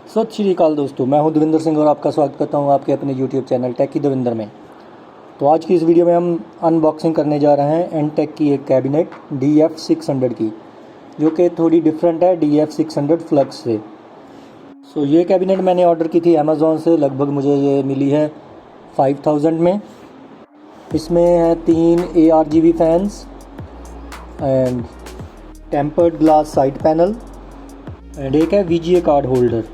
सत श्री अकाल दोस्तों, मैं हूं देविंदर सिंह और आपका स्वागत करता हूं आपके अपने YouTube चैनल techiedavinder में। तो आज की इस वीडियो में हम अनबॉक्सिंग करने जा रहे हैं एंटेक की एक कैबिनेट DF600 की, जो कि थोड़ी डिफरेंट है DF600 फ्लक्स से। सो ये कैबिनेट मैंने ऑर्डर की थी अमेज़ॉन से, लगभग मुझे ये मिली है 5000 में। इसमें है 3 ARGB fans and tempered glass side panel and एक है VGA कार्ड होल्डर।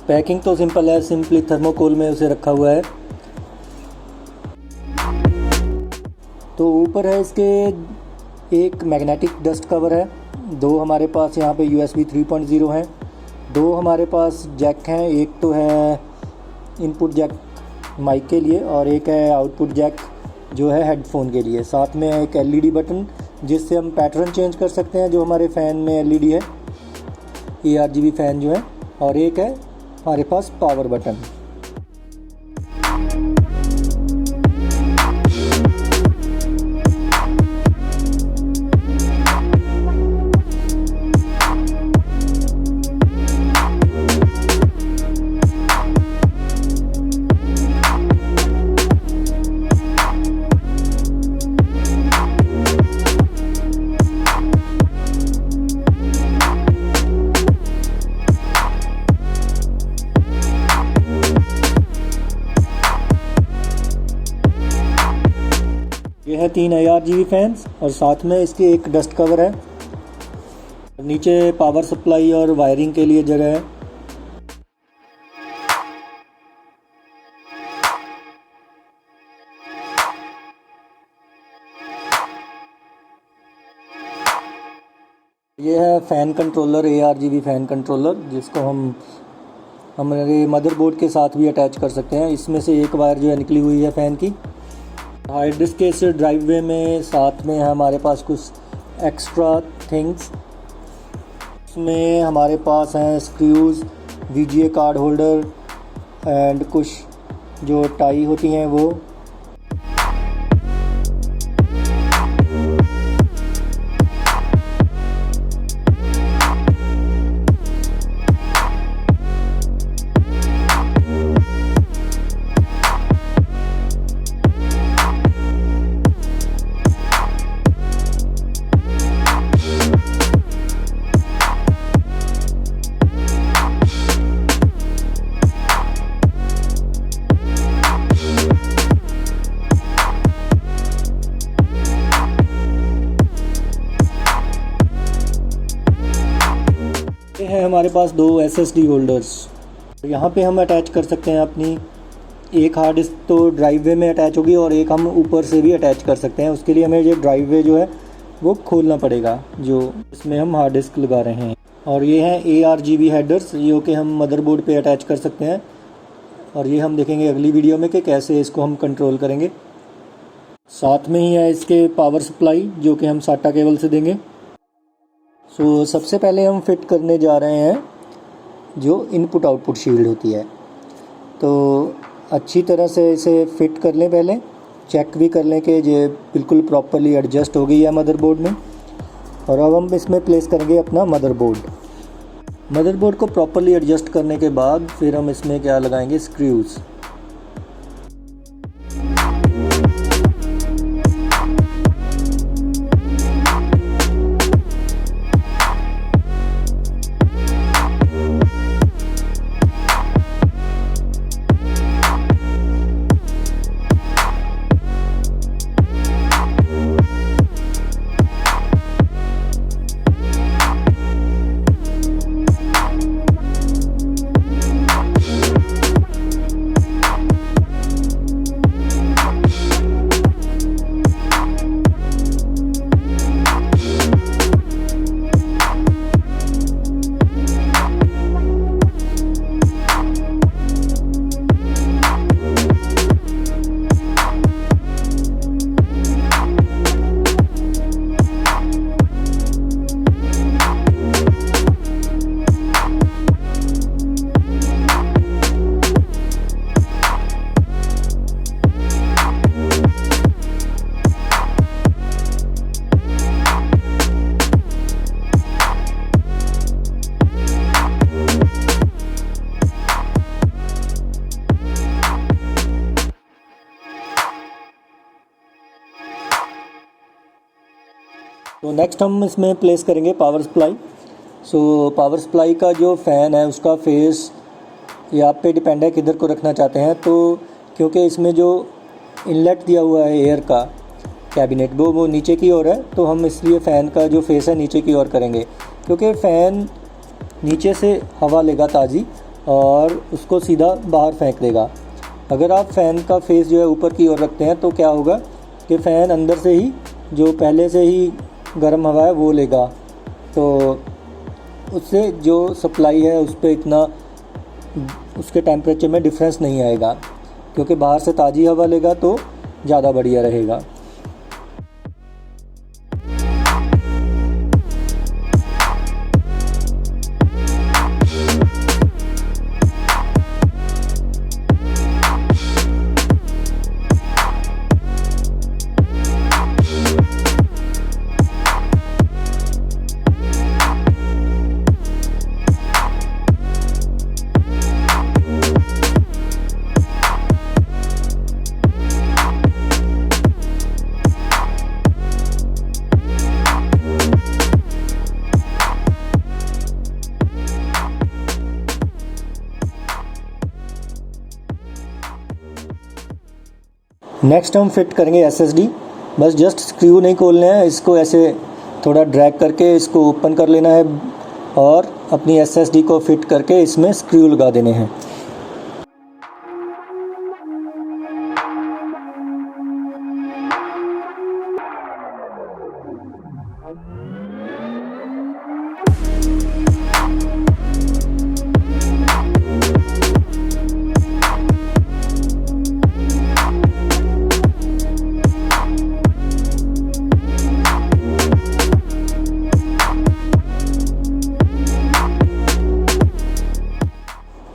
पैकिंग तो सिंपल है, सिंपली थर्मोकोल में उसे रखा हुआ है। तो ऊपर है इसके एक मैग्नेटिक डस्ट कवर है, 2 हमारे पास यहाँ पे USB 3.0 हैं, 2 हमारे पास जैक हैं, एक तो है इनपुट जैक माइक के लिए और एक है आउटपुट जैक जो है हेडफोन के लिए। साथ में एक LED बटन जिससे हम पैटर्न चेंज कर सकते हैं, जो हमारे फ़ैन में LED है, ARGB फ़ैन जो है, और एक है हमारे पास पावर बटन। ये है 3 ARGB फैंस और साथ में इसके एक डस्ट कवर है। नीचे पावर सप्लाई और वायरिंग के लिए जगह है। ये है fan controller, ARGB fan controller, जिसको हम हमारे मदरबोर्ड के साथ भी अटैच कर सकते हैं। इसमें से एक वायर जो है निकली हुई है फ़ैन की। हार्ड डिस्क के इस ड्राइववे में साथ में है हमारे पास कुछ एक्स्ट्रा थिंग्स। इसमें हमारे पास हैं screws, VGA card holder and कुछ जो टाई होती हैं वो। ये है हमारे पास 2 SSD होल्डर्स। यहाँ पे हम अटैच कर सकते हैं अपनी एक हार्ड डिस्क, तो ड्राइववे में अटैच होगी और एक हम ऊपर से भी अटैच कर सकते हैं। उसके लिए हमें ये ड्राइववे जो है वो खोलना पड़ेगा, जो इसमें हम हार्ड डिस्क लगा रहे हैं। और ये हैं ARGB हेडर्स, जो कि हम मदरबोर्ड पे अटैच कर सकते हैं। और ये हम देखेंगे अगली वीडियो में कि कैसे इसको हम कंट्रोल करेंगे। साथ में ही है इसके पावर सप्लाई, जो कि हम SATA केबल से देंगे। सबसे पहले हम फिट करने जा रहे हैं जो इनपुट आउटपुट शील्ड होती है। तो अच्छी तरह से इसे फिट कर लें, पहले चेक भी कर लें कि ये बिल्कुल प्रॉपरली एडजस्ट हो गई है मदरबोर्ड में। और अब हम इसमें प्लेस करेंगे अपना मदरबोर्ड को प्रॉपरली एडजस्ट करने के बाद फिर हम इसमें क्या लगाएंगे, स्क्रूज़। नेक्स्ट हम इसमें प्लेस करेंगे power supply. So power supply का जो फ़ैन है उसका फेस ये आप पे डिपेंड है किधर को रखना चाहते हैं। तो क्योंकि इसमें जो इनलेट दिया हुआ है एयर का कैबिनेट वो नीचे की ओर है, तो हम इसलिए फ़ैन का जो फेस है नीचे की ओर करेंगे, क्योंकि फ़ैन नीचे से हवा लेगा ताज़ी और उसको सीधा बाहर फेंक देगा। अगर आप फ़ैन का फेस जो है ऊपर की ओर रखते हैं तो क्या होगा कि फ़ैन अंदर से ही जो पहले से ही गर्म हवा है वो लेगा, तो उससे जो सप्लाई है उस पर इतना उसके टेम्परेचर में डिफरेंस नहीं आएगा, क्योंकि बाहर से ताज़ी हवा लेगा तो ज़्यादा बढ़िया रहेगा। नेक्स्ट हम फिट करेंगे एसएसडी। बस जस्ट स्क्रू नहीं खोलने हैं, इसको ऐसे थोड़ा ड्रैग करके इसको ओपन कर लेना है और अपनी एसएसडी को फिट करके इसमें स्क्रू लगा देने हैं।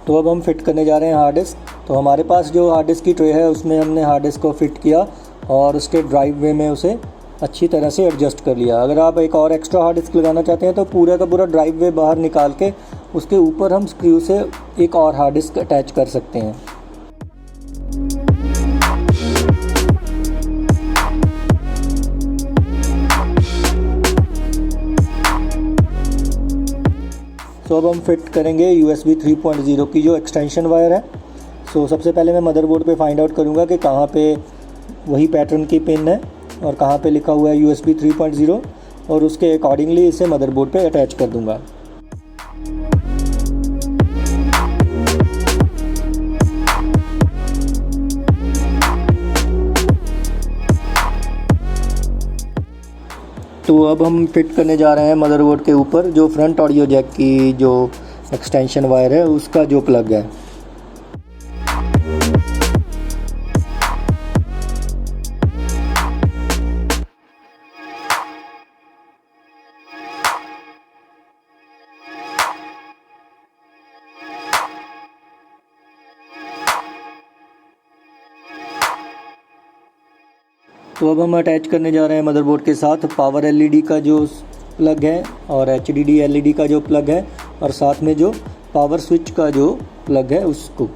तो अब हम फिट करने जा रहे हैं हार्ड डिस्क। तो हमारे पास जो हार्ड डिस्क की ट्रे है उसमें हमने हार्ड डिस्क को फिट किया और उसके ड्राइव वे में उसे अच्छी तरह से एडजस्ट कर लिया। अगर आप एक और एक्स्ट्रा हार्ड डिस्क लगाना चाहते हैं तो पूरा का पूरा ड्राइव वे बाहर निकाल के उसके ऊपर हम स्क्रू से एक और हार्ड डिस्क अटैच कर सकते हैं। तो अब हम फिट करेंगे USB 3.0 की जो एक्सटेंशन वायर है। सो सबसे पहले मैं मदरबोर्ड पे फाइंड आउट करूँगा कि कहाँ पे वही पैटर्न की पिन है और कहाँ पे लिखा हुआ है USB 3.0 और उसके अकॉर्डिंगली इसे मदरबोर्ड पे अटैच कर दूँगा। तो अब हम फिट करने जा रहे हैं मदरबोर्ड के ऊपर जो फ्रंट ऑडियो जैक की जो एक्सटेंशन वायर है उसका जो प्लग है। तो अब हम अटैच करने जा रहे हैं मदरबोर्ड के साथ पावर एलईडी का जो प्लग है और एचडीडी एलईडी का जो प्लग है और साथ में जो पावर स्विच का जो प्लग है उसको।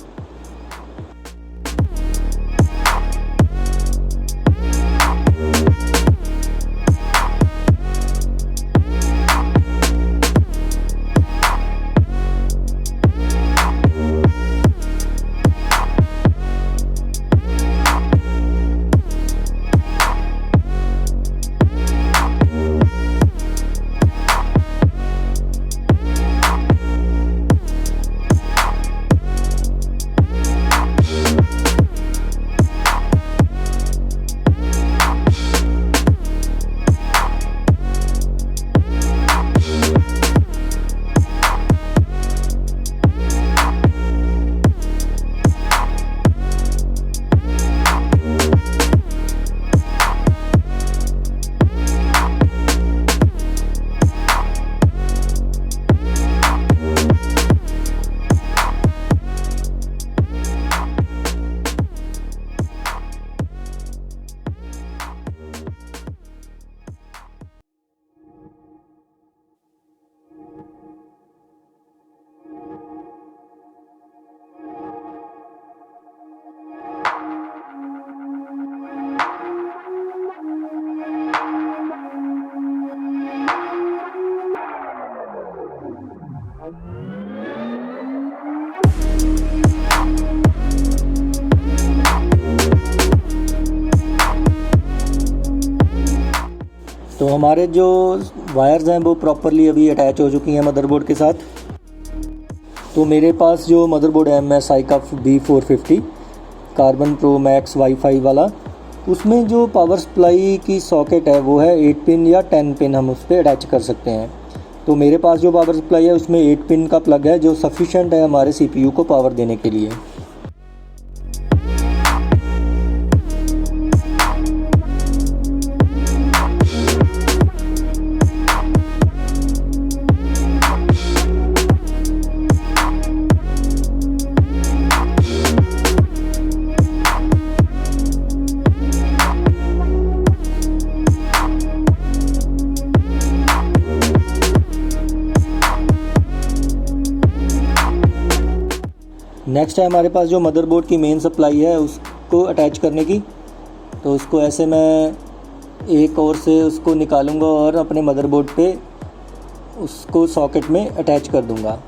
तो हमारे जो वायर्स हैं वो प्रॉपरली अभी अटैच हो चुकी हैं मदरबोर्ड के साथ। तो मेरे पास जो मदरबोर्ड है MSI का B450 carbon pro max wifi वाला, उसमें जो पावर सप्लाई की सॉकेट है वो है 8 पिन या 10 पिन हम उस पर अटैच कर सकते हैं। तो मेरे पास जो पावर सप्लाई है उसमें 8 पिन का प्लग है जो सफिशेंट है हमारे CPU को पावर देने के लिए। नेक्स्ट है हमारे पास जो मदरबोर्ड की मेन सप्लाई है उसको अटैच करने की। तो उसको ऐसे मैं एक और से उसको निकालूंगा और अपने मदरबोर्ड पे उसको सॉकेट में अटैच कर दूंगा।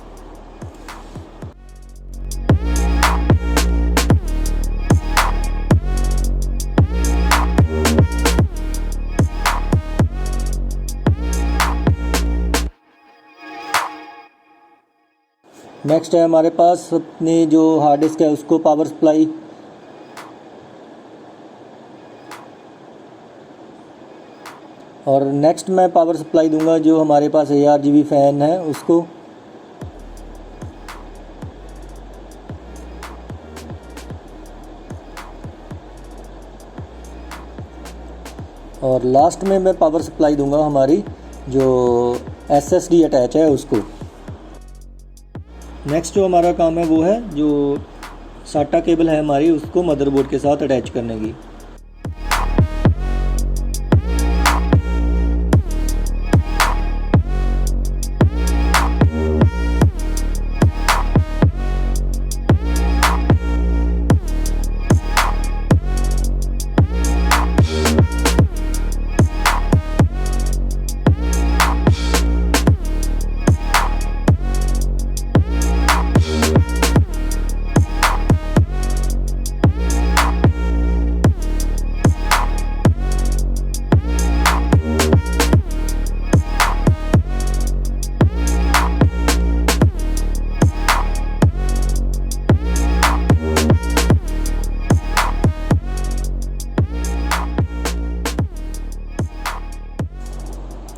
नेक्स्ट है हमारे पास अपनी जो हार्ड डिस्क है उसको पावर सप्लाई। और नेक्स्ट मैं पावर सप्लाई दूंगा जो हमारे पास ARGB फ़ैन है उसको। और लास्ट में मैं पावर सप्लाई दूंगा हमारी जो SSD अटैच है उसको। नेक्स्ट जो हमारा काम है वो है जो SATA केबल है हमारी उसको मदरबोर्ड के साथ अटैच करने की।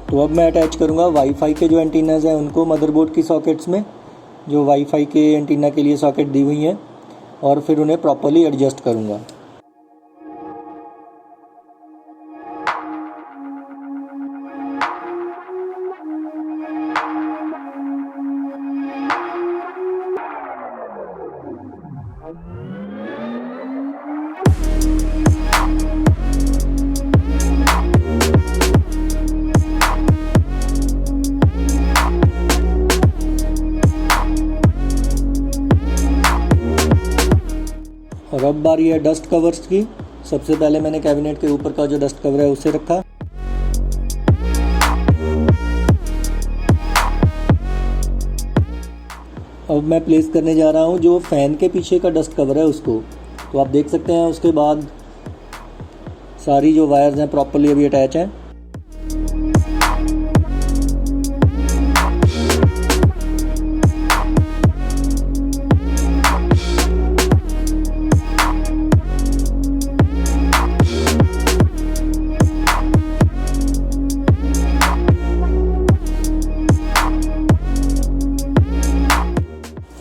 तो अब मैं अटैच करूँगा वाईफाई के जो एंटीनाज हैं उनको मदरबोर्ड की सॉकेट्स में, जो वाईफाई के एंटीना के लिए सॉकेट दी हुई हैं, और फिर उन्हें प्रॉपर्ली एडजस्ट करूँगा। और अब बारी है डस्ट कवर्स की। सबसे पहले मैंने कैबिनेट के ऊपर का जो डस्ट कवर है उसे रखा। अब मैं प्लेस करने जा रहा हूँ जो फ़ैन के पीछे का डस्ट कवर है उसको। तो आप देख सकते हैं उसके बाद सारी जो वायर्स हैं प्रॉपर्ली अभी अटैच हैं।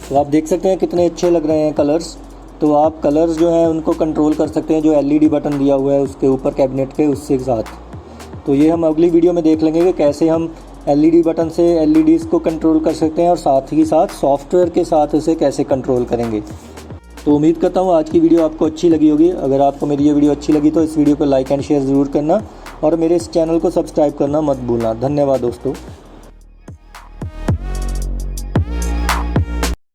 तो आप देख सकते हैं कितने अच्छे लग रहे हैं कलर्स। तो आप कलर्स जो हैं उनको कंट्रोल कर सकते हैं जो LED बटन दिया हुआ है उसके ऊपर कैबिनेट के उसके साथ। तो ये हम अगली वीडियो में देख लेंगे कि कैसे हम LED बटन से LEDs को कंट्रोल कर सकते हैं और साथ ही साथ सॉफ्टवेयर के साथ उसे कैसे कंट्रोल करेंगे। तो उम्मीद करता हूँ आज की वीडियो आपको अच्छी लगी होगी। अगर आपको मेरी ये वीडियो अच्छी लगी तो इस वीडियो को लाइक एंड शेयर ज़रूर करना और मेरे इस चैनल को सब्सक्राइब करना मत भूलना। धन्यवाद दोस्तों।